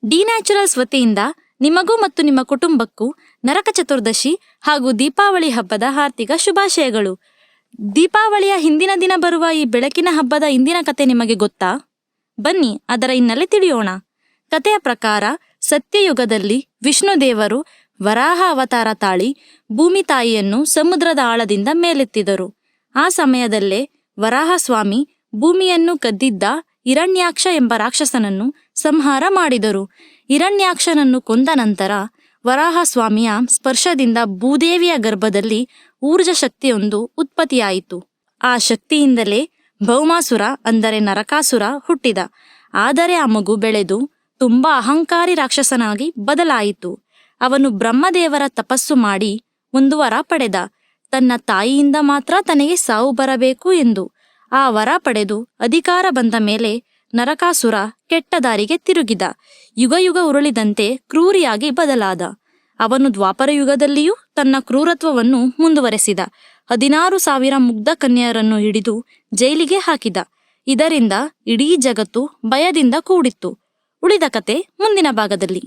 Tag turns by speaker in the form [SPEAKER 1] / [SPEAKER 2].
[SPEAKER 1] D naturals ವತಿಯಿಂದ ನಿಮಗೂ ಮತ್ತು ನಿಮ್ಮ ಕುಟುಂಬಕ್ಕೂ ನರಕ ಚತುರ್ದಶಿ ಹಾಗೂ ದೀಪಾವಳಿ ಹಬ್ಬದ ಆರ್ಥಿಕ ಶುಭಾಶಯಗಳು. ದೀಪಾವಳಿಯ ಹಿಂದಿನ ದಿನ ಬರುವ ಈ ಬೆಳಕಿನ ಹಬ್ಬದ ಇಂದಿನ ಕತೆ ನಿಮಗೆ ಗೊತ್ತಾ? ಬನ್ನಿ ಅದರ ಹಿನ್ನೆಲೆ ತಿಳಿಯೋಣ. ಕಥೆಯ ಪ್ರಕಾರ ಸತ್ಯಯುಗದಲ್ಲಿ ವಿಷ್ಣು ದೇವರು ವರಾಹ ಅವತಾರ ತಾಳಿ ಭೂಮಿ ತಾಯಿಯನ್ನು ಸಮುದ್ರದ ಆಳದಿಂದ ಮೇಲೆತ್ತಿದರು. ಆ ಸಮಯದಲ್ಲೇ ವರಾಹ ಸ್ವಾಮಿ ಭೂಮಿಯನ್ನು ಕದ್ದಿದ್ದ ಹಿರಣ್ಯಾಕ್ಷ ಎಂಬ ರಾಕ್ಷಸನನ್ನು ಸಂಹಾರ ಮಾಡಿದರು. ಹಿರಣ್ಯಾಕ್ಷನನ್ನು ಕೊಂದ ನಂತರ ವರಾಹ ಸ್ವಾಮಿಯ ಸ್ಪರ್ಶದಿಂದ ಭೂದೇವಿಯ ಗರ್ಭದಲ್ಲಿ ಊರ್ಜ ಶಕ್ತಿಯೊಂದು ಉತ್ಪತ್ತಿಯಾಯಿತು. ಆ ಶಕ್ತಿಯಿಂದಲೇ ಭೌಮಾಸುರ ಅಂದರೆ ನರಕಾಸುರ ಹುಟ್ಟಿದ. ಆದರೆ ಆ ಮಗು ಬೆಳೆದು ತುಂಬಾ ಅಹಂಕಾರಿ ರಾಕ್ಷಸನಾಗಿ ಬದಲಾಯಿತು. ಅವನು ಬ್ರಹ್ಮದೇವರ ತಪಸ್ಸು ಮಾಡಿ ಒಂದು ವರ ಪಡೆದ, ತನ್ನ ತಾಯಿಯಿಂದ ಮಾತ್ರ ತನಗೆ ಸಾವು ಬರಬೇಕು ಎಂದು. ಆ ವರ ಪಡೆದು ಅಧಿಕಾರ ಬಂದ ಮೇಲೆ ನರಕಾಸುರ ಕೆಟ್ಟ ದಾರಿಗೆ ತಿರುಗಿದ. ಯುಗ ಯುಗ ಉರುಳಿದಂತೆ ಕ್ರೂರಿಯಾಗಿ ಬದಲಾದ. ಅವನು ದ್ವಾಪರ ಯುಗದಲ್ಲಿಯೂ ತನ್ನ ಕ್ರೂರತ್ವವನ್ನು ಮುಂದುವರೆಸಿದ. 16,000 ಮುಗ್ಧ ಕನ್ಯೆಯರನ್ನು ಹಿಡಿದು ಜೈಲಿಗೆ ಹಾಕಿದ. ಇದರಿಂದ ಇಡೀ ಜಗತ್ತು ಭಯದಿಂದ ಕೂಡಿತ್ತು. ಉಳಿದ ಕತೆ ಮುಂದಿನ ಭಾಗದಲ್ಲಿ.